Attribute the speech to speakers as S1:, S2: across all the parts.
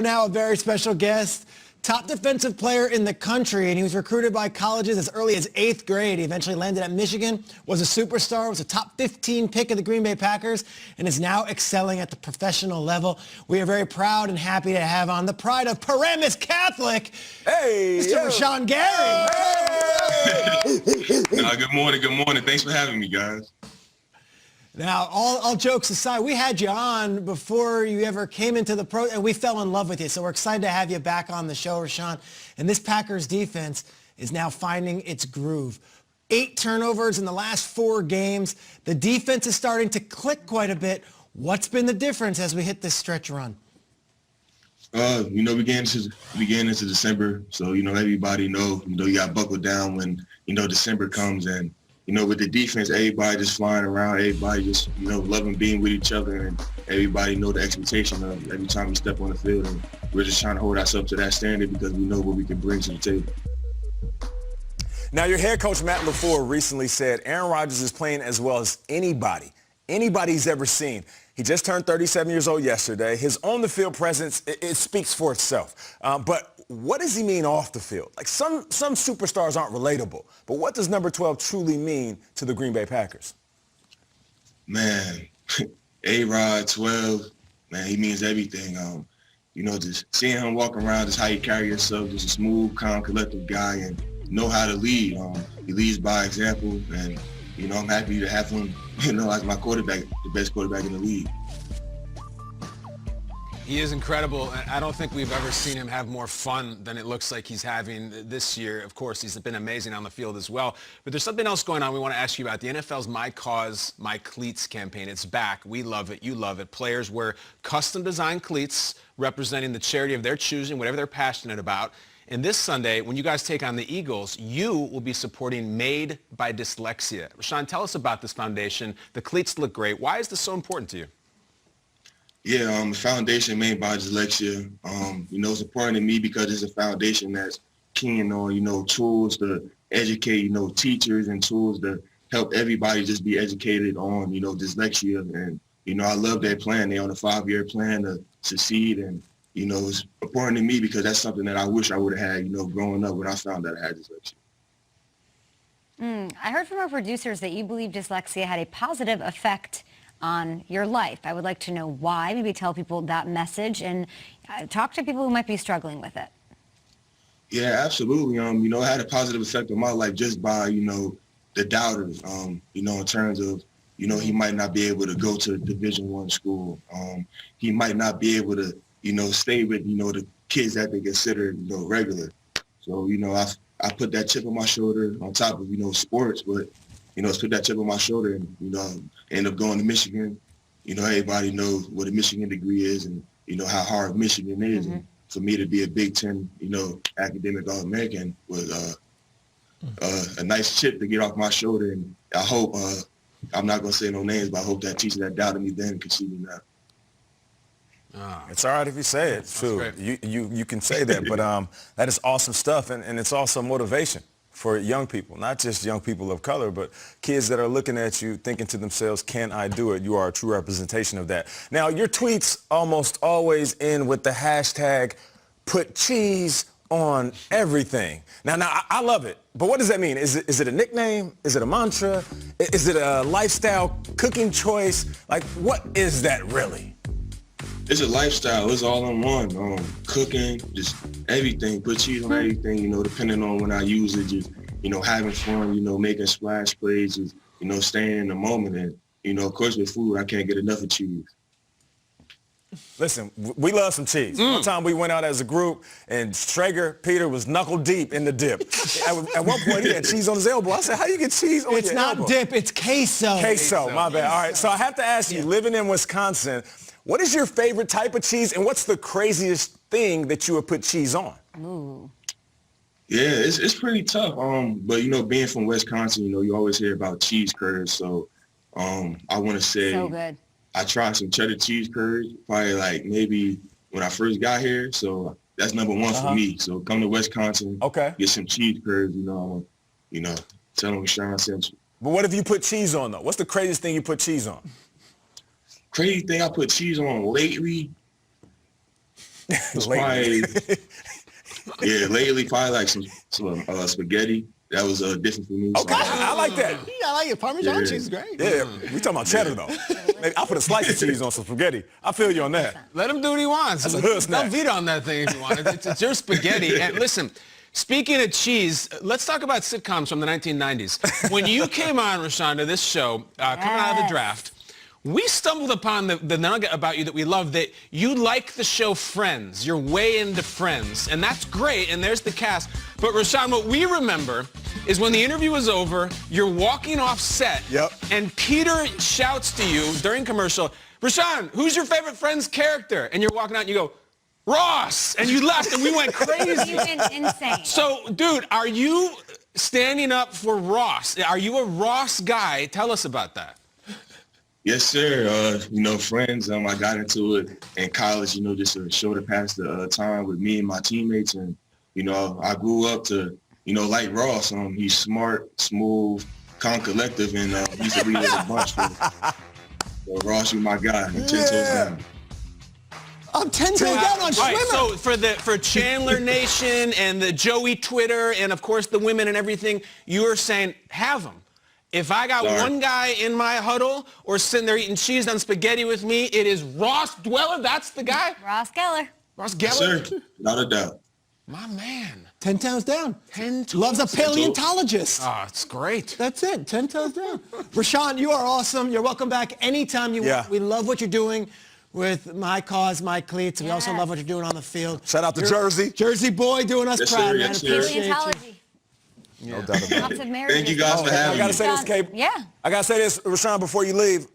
S1: Now a very special guest, top defensive player in the country, and he was recruited by colleges as early as 8th grade. He eventually landed at Michigan, was a superstar, was a top 15 pick of the Green Bay Packers, and is now excelling at the professional level. We are very proud and happy to have on the pride of Paramus Catholic, Mr. Rashan Gary.
S2: Good morning. Thanks for having me, guys.
S1: Now, all jokes aside, we had you on before you ever came into the pro, and we fell in love with you. So we're excited to have you back on the show, Rashan. And this Packers defense is now finding its groove. 8 turnovers in the last 4 games. The defense is starting to click quite a bit. What's been the difference as we hit this stretch run?
S2: We getting into December, so everybody you got buckled down when December comes, and with the defense, everybody just flying around, everybody just loving being with each other, and everybody know the expectation of every time we step on the field, and we're just trying to hold ourselves to that standard because we know what we can bring to the table.
S3: Now, your head coach Matt LaFleur recently said Aaron Rodgers is playing as well as anybody he's ever seen. He just turned 37 years old yesterday. His on-the-field presence, it speaks for itself. But what does he mean off the field? Like some superstars aren't relatable, but what does number 12 truly mean to the Green Bay Packers?
S2: Man, A-Rod, 12, man, he means everything. Just seeing him walk around, just how he carry himself, just a smooth, calm, collective guy, and know how to lead. He leads by example, and I'm happy to have him, as my quarterback, the best quarterback in the league.
S4: He is incredible. I don't think we've ever seen him have more fun than it looks like he's having this year. Of course, he's been amazing on the field as well. But there's something else going on we want to ask you about. The NFL's My Cause, My Cleats campaign. It's back. We love it. You love it. Players wear custom-designed cleats representing the charity of their choosing, whatever they're passionate about. And this Sunday, when you guys take on the Eagles, you will be supporting Made by Dyslexia. Rashan, tell us about this foundation. The cleats look great. Why is this so important to you?
S2: Yeah, the foundation Made by Dyslexia, it's important to me because it's a foundation that's keen on, tools to educate, teachers, and tools to help everybody just be educated on, dyslexia. And, I love that plan. They're on a 5-year plan to succeed. And, it's important to me because that's something that I wish I would have had, growing up when I found out I had dyslexia.
S5: I heard from our producers that you believe dyslexia had a positive effect on your life. I would like to know why. Maybe tell people that message and talk to people who might be struggling with it.
S2: Yeah, absolutely. It had a positive effect on my life just by, the doubters, in terms of, he might not be able to go to Division I school. He might not be able to, stay with, the kids that they consider, regular. So, I put that chip on my shoulder on top of, sports, but, it's put that chip on my shoulder and, end up going to Michigan. Everybody knows what a Michigan degree is and, how hard Michigan is. Mm-hmm. And for me to be a Big Ten, academic All-American was a nice chip to get off my shoulder. And I hope, I'm not going to say no names, but I hope that teacher that doubted me then can see me now.
S3: It's all right if you say it. True. You can say that, but that is awesome stuff, and it's also motivation for young people, not just young people of color, but kids that are looking at you thinking to themselves, can I do it? You are a true representation of that. Now, your tweets almost always end with the hashtag put cheese on everything. Now, I love it, but what does that mean? Is it a nickname? Is it a mantra? Is it a lifestyle cooking choice? Like, what is that really?
S2: It's a lifestyle. It's all in one. Cooking, just everything. Put cheese on everything, depending on when I use it. Just, having fun, making splash plays, just, staying in the moment. And, of course, with food, I can't get enough of cheese.
S3: Listen, we love some cheese. One time we went out as a group, and Traeger Peter was knuckle deep in the dip. At one point, he had cheese on his elbow. I said, how do you get cheese on your elbow?
S1: It's not dip, it's queso.
S3: Queso, my bad. All right, so I have to ask you, living in Wisconsin, what is your favorite type of cheese, and what's the craziest thing that you would put cheese on?
S5: Ooh.
S2: Yeah, it's pretty tough. But being from Wisconsin, you always hear about cheese curds. So, I want to say
S5: so good.
S2: I tried some cheddar cheese curds, probably like maybe when I first got here. So that's number one for me. So come to Wisconsin, get some cheese curds. Tell them Sean sent you.
S3: But what if you put cheese on though? What's the craziest thing you put cheese on?
S2: Crazy thing I put cheese on lately. It's probably, yeah, lately probably like some spaghetti. That was different for me.
S3: Okay, I like that.
S1: Yeah, I like it. Parmesan cheese is great.
S3: Yeah, we talking about cheddar though. Maybe I'll put a slice of cheese on some spaghetti. I feel you on that.
S4: Let him do what he wants.
S3: That's a hood snack.
S4: Don't veto on that thing if you want. It's your spaghetti. And listen, speaking of cheese, let's talk about sitcoms from the 1990s. When you came on, Rashan, to this show, coming out of the draft, we stumbled upon the nugget about you that we love, that you like the show Friends. You're way into Friends, and that's great, and there's the cast. But Rashan, what we remember is when the interview was over, you're walking off set, and Peter shouts to you during commercial, Rashan, who's your favorite Friends character? And you're walking out and you go, Ross! And you left, and we went crazy.
S5: You went insane.
S4: So, dude, are you standing up for Ross? Are you a Ross guy? Tell us about that.
S2: Yes, sir. Friends, I got into it in college, just to show to pass the time with me and my teammates. And, I grew up to, like Ross. He's smart, smooth, calm, collective, and he's the leader of the bunch. So Ross, you my guy. 10 toes down.
S1: I'm 10 toes down on Schwimmer.
S4: So for Chandler Nation and the Joey Twitter and, of course, the women and everything, you are saying have them. If I got one guy in my huddle or sitting there eating cheese on spaghetti with me, it is Ross Dweller. That's the guy?
S5: Ross Geller.
S4: Ross
S2: Yes,
S4: Geller?
S2: sir. Not a doubt.
S4: My man.
S1: 10 toes down.
S4: 10 toes.
S1: Loves a paleontologist.
S4: Oh, it's great.
S1: That's it. 10 toes down. Rashan, you are awesome. You're welcome back anytime you want. We love what you're doing with My Cause, My Cleats. We also love what you're doing on the field.
S3: Shout out to Jersey.
S1: Jersey boy doing us proud, man.
S2: Yes, sir.
S1: Appreciate you.
S5: Paleontology.
S3: No doubt about
S5: Lots
S3: it.
S5: of marriages.
S2: Thank you guys for having
S3: I gotta
S2: me.
S3: say this, Kate.
S5: Yeah.
S3: I gotta say this, Rashan, before you leave.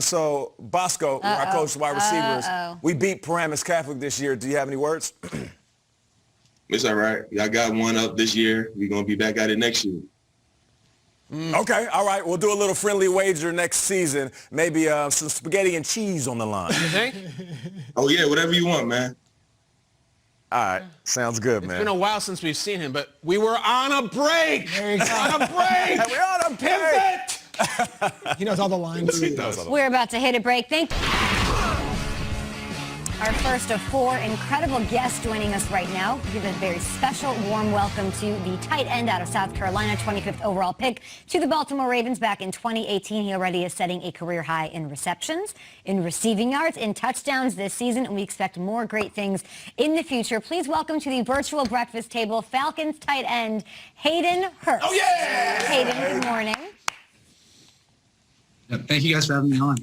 S3: So Bosco, where I coach wide receivers, we beat Paramus Catholic this year. Do you have any words?
S2: It's all right. Y'all got one up this year. We're going to be back at it next year.
S3: Okay, all right. We'll do a little friendly wager next season. Maybe some spaghetti and cheese on the line.
S4: You think?
S2: Oh, yeah, whatever you want, man.
S3: All right, sounds good, man.
S4: It's been a while since we've seen him, but we were on a break. On a break.
S3: We're on a
S4: Pivot.
S1: He knows all the lines.
S5: We're about to hit a break. Thank our first of 4 incredible guests joining us right now. We give a very special, warm welcome to the tight end out of South Carolina, 25th overall pick to the Baltimore Ravens back in 2018. He already is setting a career high in receptions, in receiving yards, in touchdowns this season, and we expect more great things in the future. Please welcome to the virtual breakfast table, Falcons tight end, Hayden Hurst.
S4: Oh, yeah!
S5: Hayden, good morning.
S6: Thank you guys for having me on.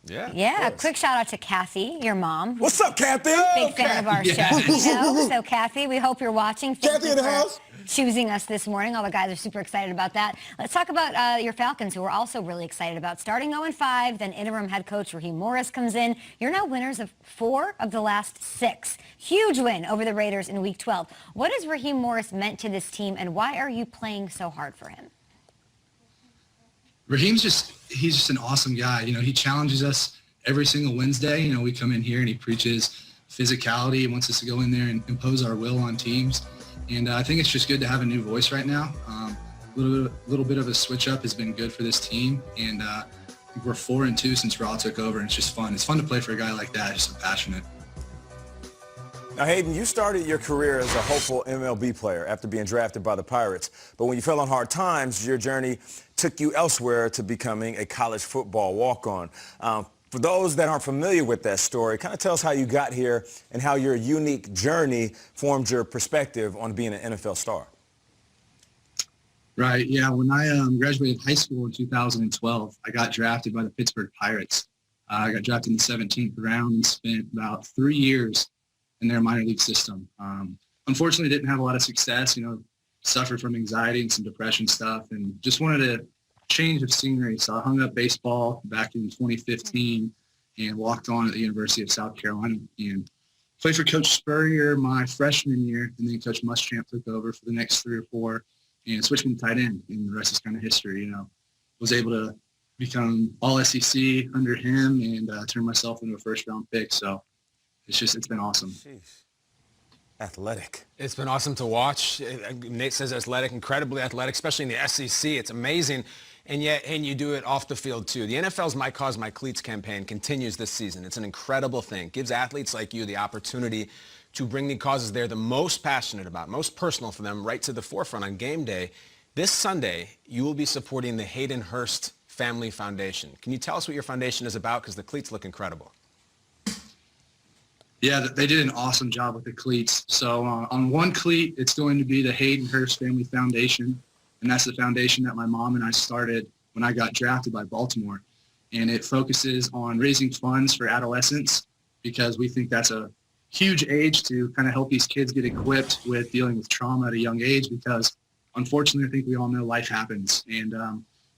S5: Yeah, a quick shout out to Kathy, your mom.
S3: What's up, Kathy?
S5: Big fan of our show. So Kathy, we hope you're watching. Thank
S1: Kathy
S5: you
S1: in the
S5: for
S1: house.
S5: choosing us this morning. All the guys are super excited about that. Let's talk about your Falcons, who we're also really excited about. Starting 0-5, then interim head coach Raheem Morris comes in. You're now winners of 4 of the last 6. Huge win over the Raiders in Week 12. What has Raheem Morris meant to this team, and why are you playing so hard for him?
S6: Raheem's he's just an awesome guy. He challenges us every single Wednesday. We come in here and he preaches physicality. He wants us to go in there and impose our will on teams. And I think it's just good to have a new voice right now. A little bit of a switch up has been good for this team. And I think we're 4-2 since Raw took over, and it's just fun. It's fun to play for a guy like that, just so passionate.
S3: Now, Hayden, you started your career as a hopeful MLB player after being drafted by the Pirates. But when you fell on hard times, your journey took you elsewhere to becoming a college football walk-on. For those that aren't familiar with that story, kind of tell us how you got here and how your unique journey formed your perspective on being an NFL star.
S6: Right, yeah. When I graduated high school in 2012, I got drafted by the Pittsburgh Pirates. I got drafted in the 17th round and spent about 3 years in their minor league system. Unfortunately, didn't have a lot of success, suffered from anxiety and some depression stuff, and just wanted to change of scenery. So I hung up baseball back in 2015 and walked on at the University of South Carolina and played for Coach Spurrier my freshman year, and then Coach Muschamp took over for the next 3 or 4 and switched me to tight end, and the rest is kind of history. Was able to become all SEC under him and turn myself into a first-round pick. So it's been awesome.
S3: Jeez. Athletic.
S4: It's been awesome to watch. Nate says athletic, incredibly athletic, especially in the SEC. It's amazing. and you do it off the field too. The NFL's My Cause, My Cleats campaign continues this season. It's an incredible thing. It gives athletes like you the opportunity to bring the causes they're the most passionate about, most personal for them, right to the forefront on game day. This Sunday, you will be supporting the Hayden Hurst Family Foundation. Can you tell us what your foundation is about? Because the cleats look incredible.
S6: Yeah, they did an awesome job with the cleats. So on one cleat, it's going to be the Hayden Hurst Family Foundation, and that's the foundation that my mom and I started when I got drafted by Baltimore. And it focuses on raising funds for adolescents because we think that's a huge age to kind of help these kids get equipped with dealing with trauma at a young age because unfortunately, I think we all know life happens. And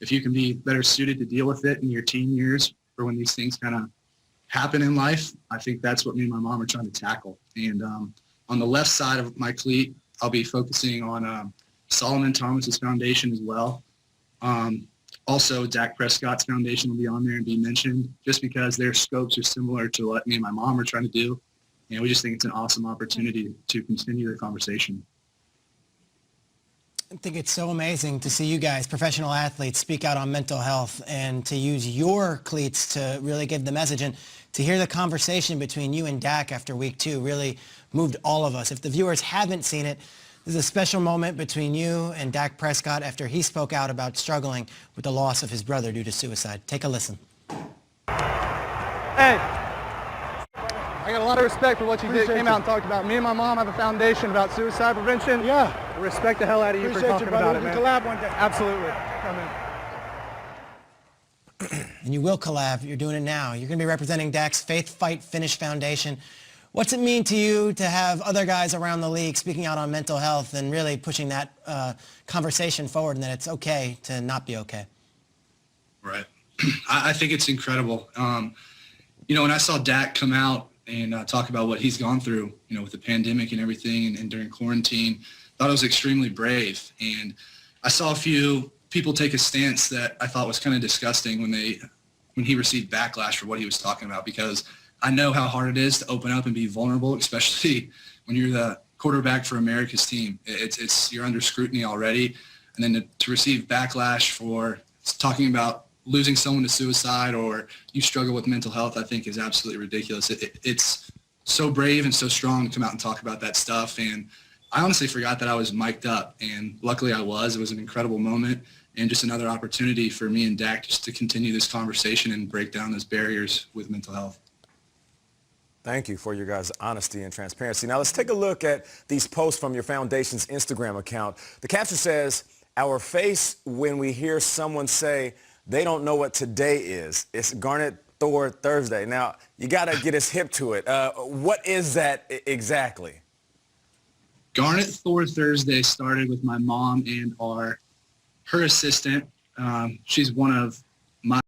S6: if you can be better suited to deal with it in your teen years or when these things kind of happen in life, I think that's what me and my mom are trying to tackle. And on the left side of my cleat, I'll be focusing on Solomon Thomas's foundation as well. Also, Dak Prescott's foundation will be on there and be mentioned just because their scopes are similar to what me and my mom are trying to do. And we just think it's an awesome opportunity to continue the conversation.
S1: I think it's so amazing to see you guys, professional athletes, speak out on mental health and to use your cleats to really give the message. And to hear the conversation between you and Dak after week 2 really moved all of us. If the viewers haven't seen it, this is a special moment between you and Dak Prescott after he spoke out about struggling with the loss of his brother due to suicide. Take a listen.
S7: Hey, I got a lot of respect for what you did. Came out and talked about. Me and my mom have a foundation about suicide prevention.
S8: Yeah.
S7: Respect the hell out of you for talking about it, man.
S8: Collab one day.
S7: Absolutely. Come in.
S1: And you will collab. You're doing it now. You're going to be representing Dak's Faith Fight Finish Foundation. What's it mean to you to have other guys around the league speaking out on mental health and really pushing that conversation forward and that it's okay to not be okay?
S6: Right. I think it's incredible. When I saw Dak come out and talk about what he's gone through, with the pandemic and everything and during quarantine, I thought it was extremely brave. And I saw a few people take a stance that I thought was kind of disgusting when he received backlash for what he was talking about, because I know how hard it is to open up and be vulnerable, especially when you're the quarterback for America's team. You're under scrutiny already. And then to receive backlash for talking about losing someone to suicide or you struggle with mental health, I think is absolutely ridiculous. It's so brave and so strong to come out and talk about that stuff. And I honestly forgot that I was mic'd up, and luckily I was. It was an incredible moment and just another opportunity for me and Dak just to continue this conversation and break down those barriers with mental health.
S3: Thank you for your guys' honesty and transparency. Now let's take a look at these posts from your foundation's Instagram account. The caption says, "Our face when we hear someone say they don't know what today is. It's Garnet Thor Thursday." Now, you got to get us hip to it. What is that exactly?
S6: Garnet Thor Thursday started with my mom and her assistant. She's one of my